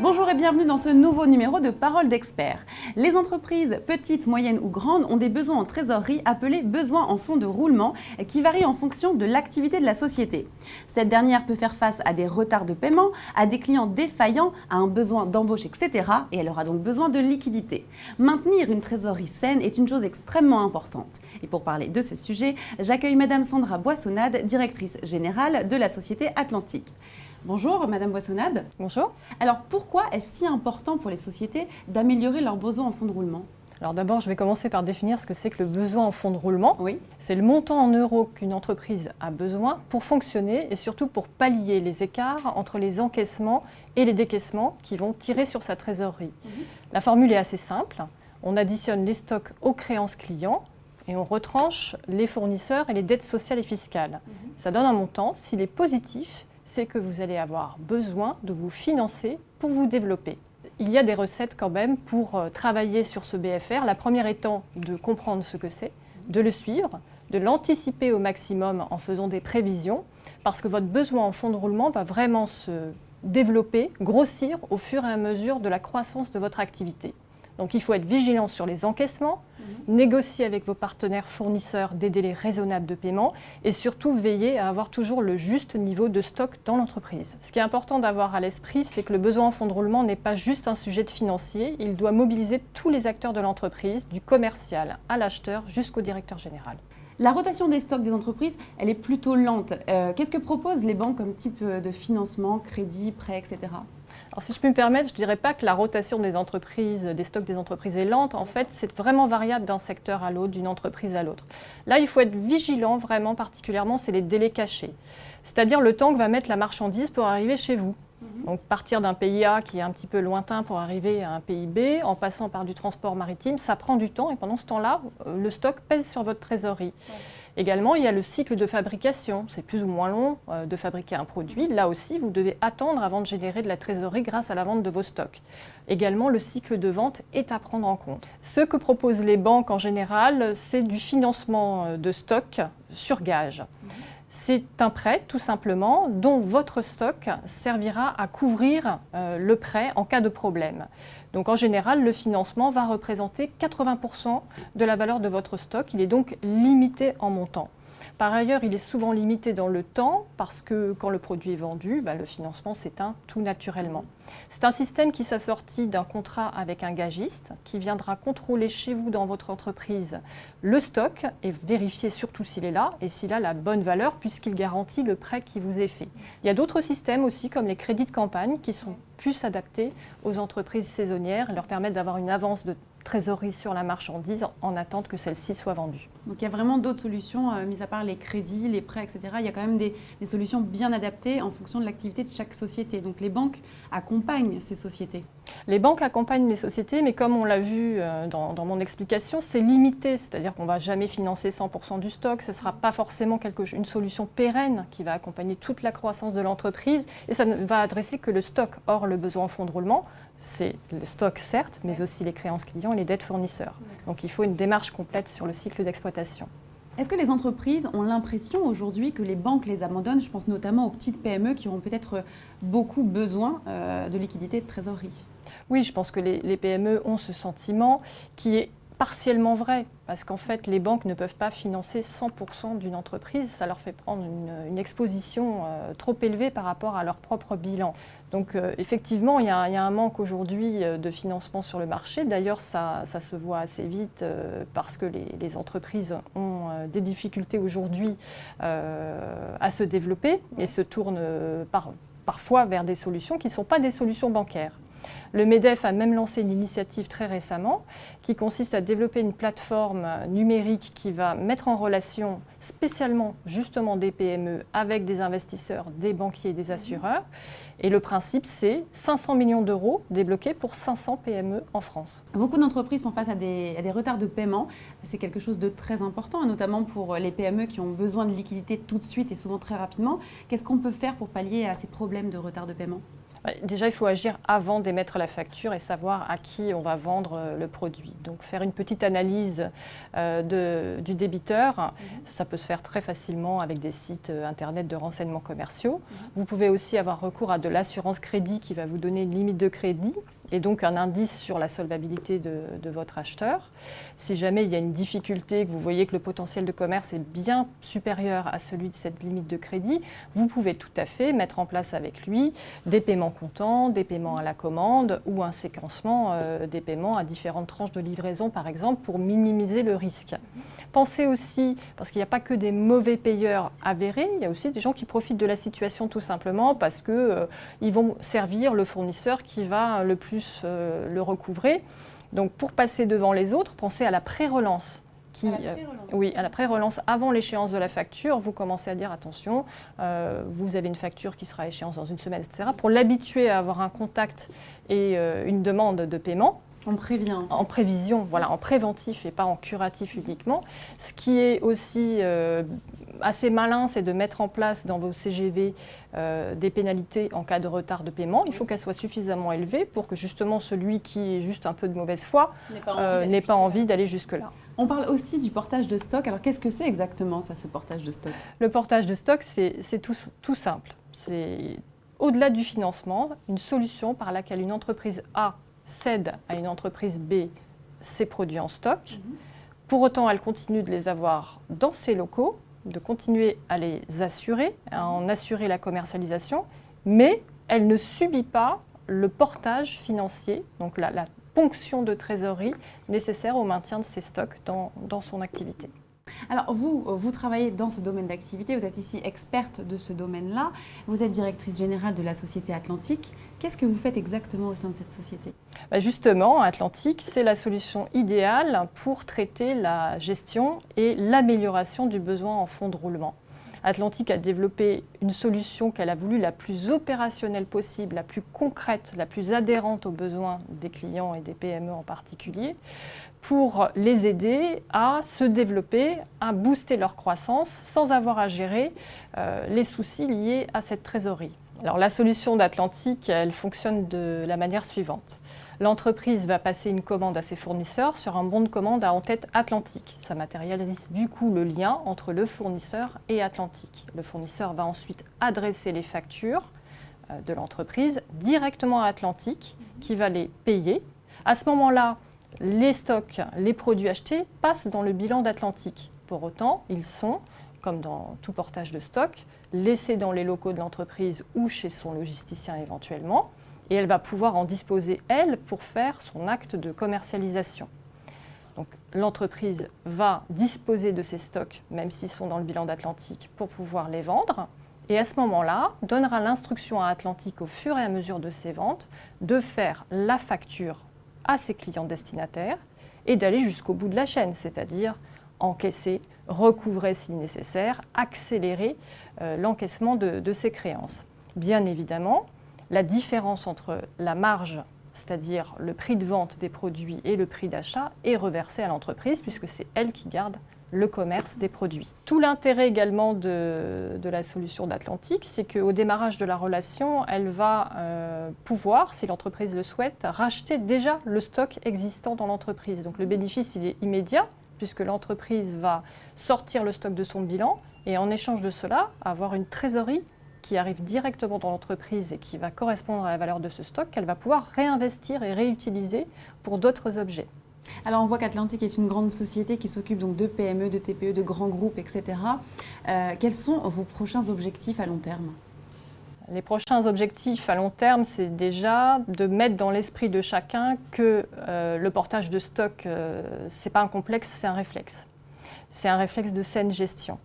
Bonjour et bienvenue dans ce nouveau numéro de Parole d'experts. Les entreprises, petites, moyennes ou grandes, ont des besoins en trésorerie appelés besoins en fonds de roulement qui varient en fonction de l'activité de la société. Cette dernière peut faire face à des retards de paiement, à des clients défaillants, à un besoin d'embauche, etc. et elle aura donc besoin de liquidité. Maintenir une trésorerie saine est une chose extrêmement importante. Et pour parler de ce sujet, j'accueille Madame Sandra Boissonnade, directrice générale de la société Atlantique. Bonjour Madame Boissonnade. Bonjour. Alors pourquoi est-ce si important pour les sociétés d'améliorer leurs besoins en fonds de roulement ? Alors d'abord, je vais commencer par définir ce que c'est que le besoin en fonds de roulement. Oui. C'est le montant en euros qu'une entreprise a besoin pour fonctionner et surtout pour pallier les écarts entre les encaissements et les décaissements qui vont tirer sur sa trésorerie. La formule est assez simple. On additionne les stocks aux créances clients et on retranche les fournisseurs et les dettes sociales et fiscales. Ça donne un montant. S'il est positif, c'est que vous allez avoir besoin de vous financer pour vous développer. Il y a des recettes quand même pour travailler sur ce BFR. La première étant de comprendre ce que c'est, de le suivre, de l'anticiper au maximum en faisant des prévisions, parce que votre besoin en fonds de roulement va vraiment se développer, grossir au fur et à mesure de la croissance de votre activité. Donc il faut être vigilant sur les encaissements, négocier avec vos partenaires fournisseurs des délais raisonnables de paiement et surtout veiller à avoir toujours le juste niveau de stock dans l'entreprise. Ce qui est important d'avoir à l'esprit, c'est que le besoin en fonds de roulement n'est pas juste un sujet de financier, il doit mobiliser tous les acteurs de l'entreprise, du commercial à l'acheteur jusqu'au directeur général. La rotation des stocks des entreprises, elle est plutôt lente. Qu'est-ce que proposent les banques comme type de financement, crédit, prêt, etc. Alors, si je peux me permettre, je ne dirais pas que la rotation des entreprises, des stocks des entreprises est lente. En fait, c'est vraiment variable d'un secteur à l'autre, d'une entreprise à l'autre. Là, il faut être vigilant vraiment particulièrement, c'est les délais cachés. C'est-à-dire le temps que va mettre la marchandise pour arriver chez vous. Donc partir d'un pays A qui est un petit peu lointain pour arriver à un pays B, en passant par du transport maritime, ça prend du temps et pendant ce temps-là, le stock pèse sur votre trésorerie. Également, il y a le cycle de fabrication. C'est plus ou moins long de fabriquer un produit. Là aussi, vous devez attendre avant de générer de la trésorerie grâce à la vente de vos stocks. Également, le cycle de vente est à prendre en compte. Ce que proposent les banques en général, c'est du financement de stock sur gage. C'est un prêt, tout simplement, dont votre stock servira à couvrir le prêt en cas de problème. Donc en général, le financement va représenter 80% de la valeur de votre stock. Il est donc limité en montant. Par ailleurs, il est souvent limité dans le temps parce que quand le produit est vendu, le financement s'éteint tout naturellement. C'est un système qui s'assortit d'un contrat avec un gagiste qui viendra contrôler chez vous dans votre entreprise le stock et vérifier surtout s'il est là et s'il a la bonne valeur puisqu'il garantit le prêt qui vous est fait. Il y a d'autres systèmes aussi comme les crédits de campagne qui sont plus adaptés aux entreprises saisonnières et leur permettent d'avoir une avance de trésorerie sur la marchandise en attente que celle-ci soit vendue. Donc il y a vraiment d'autres solutions, mis à part les crédits, les prêts, etc. Il y a quand même des solutions bien adaptées en fonction de l'activité de chaque société. Donc les banques accompagnent ces sociétés. Les banques accompagnent les sociétés, mais comme on l'a vu dans mon explication, c'est limité. C'est-à-dire qu'on ne va jamais financer 100% du stock. Ce ne sera pas forcément une solution pérenne qui va accompagner toute la croissance de l'entreprise. Et ça ne va adresser que le stock. Or, le besoin en fonds de roulement, c'est le stock certes, mais aussi les créances clients et les dettes fournisseurs. Donc il faut une démarche complète sur le cycle d'exploitation. Est-ce que les entreprises ont l'impression aujourd'hui que les banques les abandonnent ? Je pense notamment aux petites PME qui auront peut-être beaucoup besoin de liquidité et de trésorerie. Oui, je pense que les PME ont ce sentiment qui est partiellement vrai, parce qu'en fait, les banques ne peuvent pas financer 100% d'une entreprise. Ça leur fait prendre une exposition trop élevée par rapport à leur propre bilan. Donc effectivement, il y a un manque aujourd'hui de financement sur le marché. D'ailleurs, ça se voit assez vite parce que les entreprises ont des difficultés aujourd'hui à se développer et se tournent parfois vers des solutions qui ne sont pas des solutions bancaires. Le MEDEF a même lancé une initiative très récemment qui consiste à développer une plateforme numérique qui va mettre en relation spécialement justement des PME avec des investisseurs, des banquiers et des assureurs. Et le principe, c'est 500 millions d'euros débloqués pour 500 PME en France. Beaucoup d'entreprises font face à des retards de paiement. C'est quelque chose de très important, notamment pour les PME qui ont besoin de liquidité tout de suite et souvent très rapidement. Qu'est-ce qu'on peut faire pour pallier à ces problèmes de retard de paiement ? Déjà, il faut agir avant d'émettre la facture et savoir à qui on va vendre le produit. Donc, faire une petite analyse du débiteur, ça peut se faire très facilement avec des sites internet de renseignements commerciaux. Vous pouvez aussi avoir recours à de l'assurance crédit qui va vous donner une limite de crédit et donc un indice sur la solvabilité de votre acheteur. Si jamais il y a une difficulté, que vous voyez que le potentiel de commerce est bien supérieur à celui de cette limite de crédit, vous pouvez tout à fait mettre en place avec lui des paiements comptants, des paiements à la commande ou un séquencement des paiements à différentes tranches de livraison, par exemple, pour minimiser le risque. Pensez aussi, parce qu'il n'y a pas que des mauvais payeurs avérés, il y a aussi des gens qui profitent de la situation tout simplement parce qu'ils vont servir le fournisseur qui va le plus le recouvrer. Donc pour passer devant les autres, pensez à la pré-relance. Oui, à la pré-relance avant l'échéance de la facture, vous commencez à dire attention, vous avez une facture qui sera à échéance dans une semaine, etc. Pour l'habituer à avoir un contact et une demande de paiement. On prévient. En prévision, voilà, en préventif et pas en curatif uniquement. Ce qui est aussi assez malin, c'est de mettre en place dans vos CGV des pénalités en cas de retard de paiement. Il faut qu'elles soient suffisamment élevées pour que justement celui qui est juste un peu de mauvaise foi n'ait pas envie d'aller jusque-là. On parle aussi du portage de stock. Alors qu'est-ce que c'est exactement ça, ce portage de stock? Le portage de stock, c'est tout simple. C'est au-delà du financement, une solution par laquelle une entreprise A cède à une entreprise B ses produits en stock. Pour autant, elle continue de les avoir dans ses locaux, de continuer à les assurer, à en assurer la commercialisation, mais elle ne subit pas le portage financier, donc la ponction de trésorerie nécessaire au maintien de ses stocks dans son activité. Alors vous travaillez dans ce domaine d'activité, vous êtes ici experte de ce domaine-là, vous êtes directrice générale de la société Atlantique. Qu'est-ce que vous faites exactement au sein de cette société? Justement, Atlantique, c'est la solution idéale pour traiter la gestion et l'amélioration du besoin en fonds de roulement. Atlantique a développé une solution qu'elle a voulu la plus opérationnelle possible, la plus concrète, la plus adhérente aux besoins des clients et des PME en particulier, pour les aider à se développer, à booster leur croissance sans avoir à gérer les soucis liés à cette trésorerie. Alors la solution d'Atlantique, elle fonctionne de la manière suivante. L'entreprise va passer une commande à ses fournisseurs sur un bon de commande à en-tête Atlantique. Ça matérialise du coup le lien entre le fournisseur et Atlantique. Le fournisseur va ensuite adresser les factures de l'entreprise directement à Atlantique qui va les payer. À ce moment-là, les stocks, les produits achetés passent dans le bilan d'Atlantique. Pour autant, ils sont, comme dans tout portage de stock, laissés dans les locaux de l'entreprise ou chez son logisticien éventuellement. Et elle va pouvoir en disposer, elle, pour faire son acte de commercialisation. Donc l'entreprise va disposer de ces stocks, même s'ils sont dans le bilan d'Atlantique, pour pouvoir les vendre. Et à ce moment-là, donnera l'instruction à Atlantique, au fur et à mesure de ses ventes, de faire la facture à ses clients destinataires et d'aller jusqu'au bout de la chaîne, c'est-à-dire encaisser, recouvrer si nécessaire, accélérer l'encaissement de ses créances. Bien évidemment, la différence entre la marge, c'est-à-dire le prix de vente des produits et le prix d'achat, est reversée à l'entreprise puisque c'est elle qui garde le commerce des produits. Tout l'intérêt également de la solution d'Atlantique, c'est qu'au démarrage de la relation, elle va pouvoir, si l'entreprise le souhaite, racheter déjà le stock existant dans l'entreprise. Donc le bénéfice, il est immédiat puisque l'entreprise va sortir le stock de son bilan et en échange de cela, avoir une trésorerie qui arrive directement dans l'entreprise et qui va correspondre à la valeur de ce stock, qu'elle va pouvoir réinvestir et réutiliser pour d'autres objets. Alors on voit qu'Atlantique est une grande société qui s'occupe donc de PME, de TPE, de grands groupes, etc. Quels sont vos prochains objectifs à long terme? Les prochains objectifs à long terme, c'est déjà de mettre dans l'esprit de chacun que le portage de stock, ce n'est pas un complexe, c'est un réflexe. C'est un réflexe de saine gestion.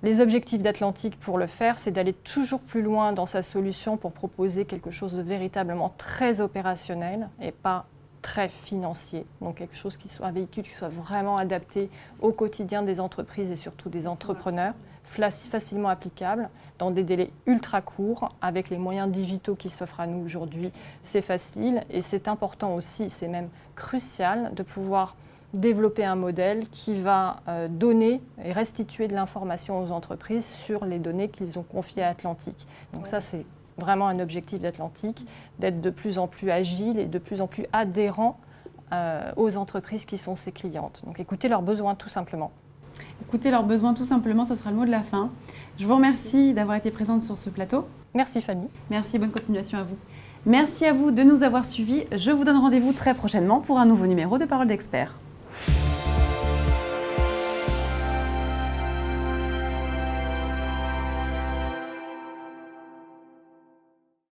Les objectifs d'Atlantique pour le faire, c'est d'aller toujours plus loin dans sa solution pour proposer quelque chose de véritablement très opérationnel et pas très financier. Donc quelque chose qui soit un véhicule qui soit vraiment adapté au quotidien des entreprises et surtout des entrepreneurs, facilement applicable, dans des délais ultra courts, avec les moyens digitaux qui s'offrent à nous aujourd'hui. C'est facile et c'est important aussi, c'est même crucial de pouvoir développer un modèle qui va donner et restituer de l'information aux entreprises sur les données qu'ils ont confiées à Atlantique. Donc ça, c'est vraiment un objectif d'Atlantic, d'être de plus en plus agile et de plus en plus adhérent aux entreprises qui sont ses clientes. Donc écoutez leurs besoins tout simplement. Écoutez leurs besoins tout simplement, ce sera le mot de la fin. Je vous remercie d'avoir été présente sur ce plateau. Merci Fanny. Merci, bonne continuation à vous. Merci à vous de nous avoir suivis. Je vous donne rendez-vous très prochainement pour un nouveau numéro de Parole d'Expert.